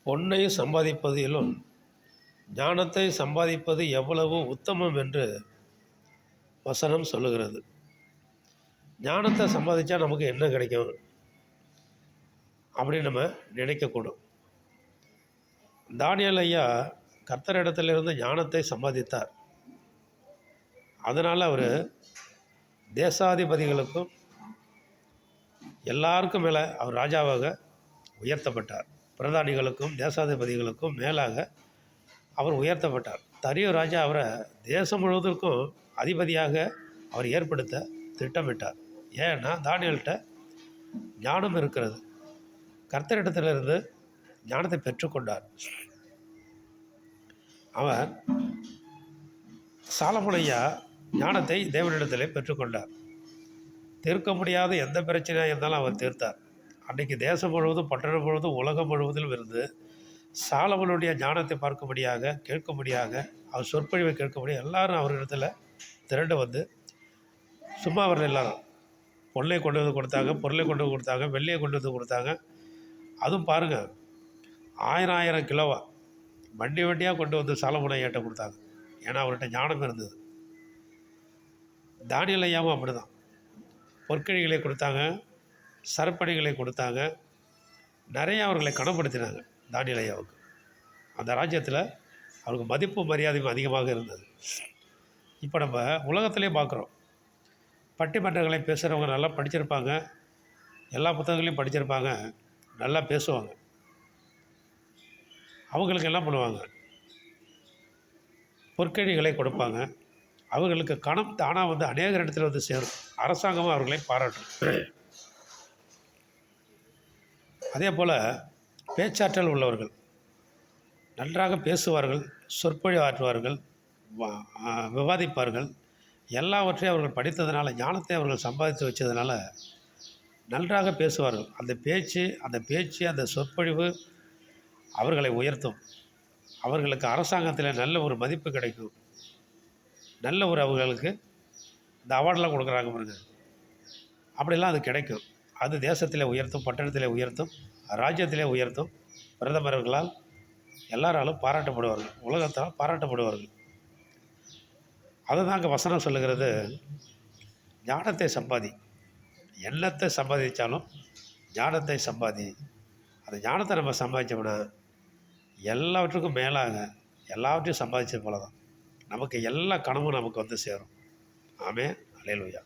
பொன்னை சம்பாதிப்பதிலும் ஞானத்தை சம்பாதிப்பது எவ்வளவு உத்தமம் என்று வசனம் சொல்லுகிறது. ஞானத்தை சம்பாதிச்சா நமக்கு என்ன கிடைக்கும் அப்படின்னு நம்ம நினைக்கக்கூடும். தானியேல் ஐயா கர்த்தரிடத்திலிருந்து ஞானத்தை சம்பாதித்தார். அதனால் அவர் தேசாதிபதிகளுக்கும் எல்லாருக்கும் மேலே அவர் ராஜாவாக உயர்த்தப்பட்டார். பிரதானிகளுக்கும் தேசாதிபதிகளுக்கும் மேலாக அவர் உயர்த்தப்பட்டார். தரியு ராஜா அவரை தேசம் முழுவதற்கும் அதிபதியாக அவர் ஏற்படுத்த திட்டமிட்டார். ஏன்னா தானியேல்கிட்ட ஞானம் இருக்கிறது. கர்த்தரிடத்திலிருந்து ஞானத்தை பெற்றுக்கொண்டார். அவர் சாலமோன் ஐயா ஞானத்தை தேவனிடத்திலே பெற்றுக்கொண்டார். தீர்க்க முடியாத எந்த பிரச்சனையாக இருந்தாலும் அவர் தீர்த்தார். அன்றைக்கி தேசம் முழுவதும் பட்டணம் முழுவதும் உலகம் முழுவதிலும் இருந்து சாலமோனுடைய ஞானத்தை பார்க்கும்படியாக கேட்கும்படியாக அவர் சொற்பொழிவை கேட்கும்படியாக எல்லாரும் அவரிடத்தில் திரண்டு வந்து சும்மா அவர்கள் எல்லாரும் பொருளை கொண்டு வந்து கொடுத்தாங்க, பொருளை கொண்டு வந்து கொடுத்தாங்க, வெள்ளியை கொண்டு வந்து கொடுத்தாங்க. அதுவும் பாருங்கள், 1000 கிலோவா வண்டி வண்டியாக கொண்டு வந்து சாலமோன் ஐயாட்ட கொடுத்தாங்க. ஏன்னா அவர்கிட்ட ஞானம் இருந்தது. தானியேல் ஐயாவும் அப்படி தான் பொற்கழிகளை கொடுத்தாங்க, சரப்பணிகளை கொடுத்தாங்க. நிறைய அவர்களை கனப்படுத்தினாங்க. தானியேல் ஐயாவுக்கு அந்த ராஜ்யத்தில் அவருக்கு மதிப்பு மரியாதையும் அதிகமாக இருந்தது. இப்போ நம்ம உலகத்திலே பார்க்குறோம், பட்டிமன்றங்களை பேசுகிறவங்க நல்லா படிச்சிருப்பாங்க, எல்லா புத்தகங்களையும் படிச்சிருப்பாங்க, நல்லா பேசுவாங்க. அவங்களுக்கு என்ன பண்ணுவாங்க, பொற்கழிகளை கொடுப்பாங்க. அவர்களுக்கு கணம் தானாக வந்து அநேக இடத்துல வந்து சேரும். அரசாங்கமும் அவர்களை பாராட்டும். அதே போல் பேச்சாற்றல் உள்ளவர்கள் நன்றாக பேசுவார்கள், சொற்பொழி ஆற்றுவார்கள், விவாதிப்பார்கள். எல்லாவற்றையும் அவர்கள் படித்ததுனால, ஞானத்தை அவர்கள் சம்பாதித்து வச்சதுனால நன்றாக பேசுவார்கள். அந்த பேச்சு அந்த சொற்பொழிவு அவர்களை உயர்த்தும். அவர்களுக்கு அரசாங்கத்தில் நல்ல ஒரு மதிப்பு கிடைக்கும். நல்ல ஒரு அவர்களுக்கு இந்த அவார்டெலாம் கொடுக்குறாங்க பாருங்க, அப்படிலாம் அது கிடைக்கும். அது தேசத்தில் உயர்த்தும், பட்டணத்தில் உயர்த்தும், ராஜ்யத்திலே உயர்த்தும். பிரதமர்களால் எல்லாராலும் பாராட்டப்படுவார்கள், உலகத்தால் பாராட்டப்படுவார்கள். அதுதான் அங்கே வசனம் சொல்லுகிறது, ஞானத்தை சம்பாதி. எண்ணத்தை சம்பாதிச்சாலும் ஞானத்தை சம்பாதி. அந்த ஞானத்தை நம்ம சம்பாதிச்சோம்னா எல்லாவற்றுக்கும் மேலாக எல்லாவற்றையும் சம்பாதிச்சது போல தான் நமக்கு எல்லா கனவும் நமக்கு வந்து சேரும். ஆமென், அல்லேலூயா.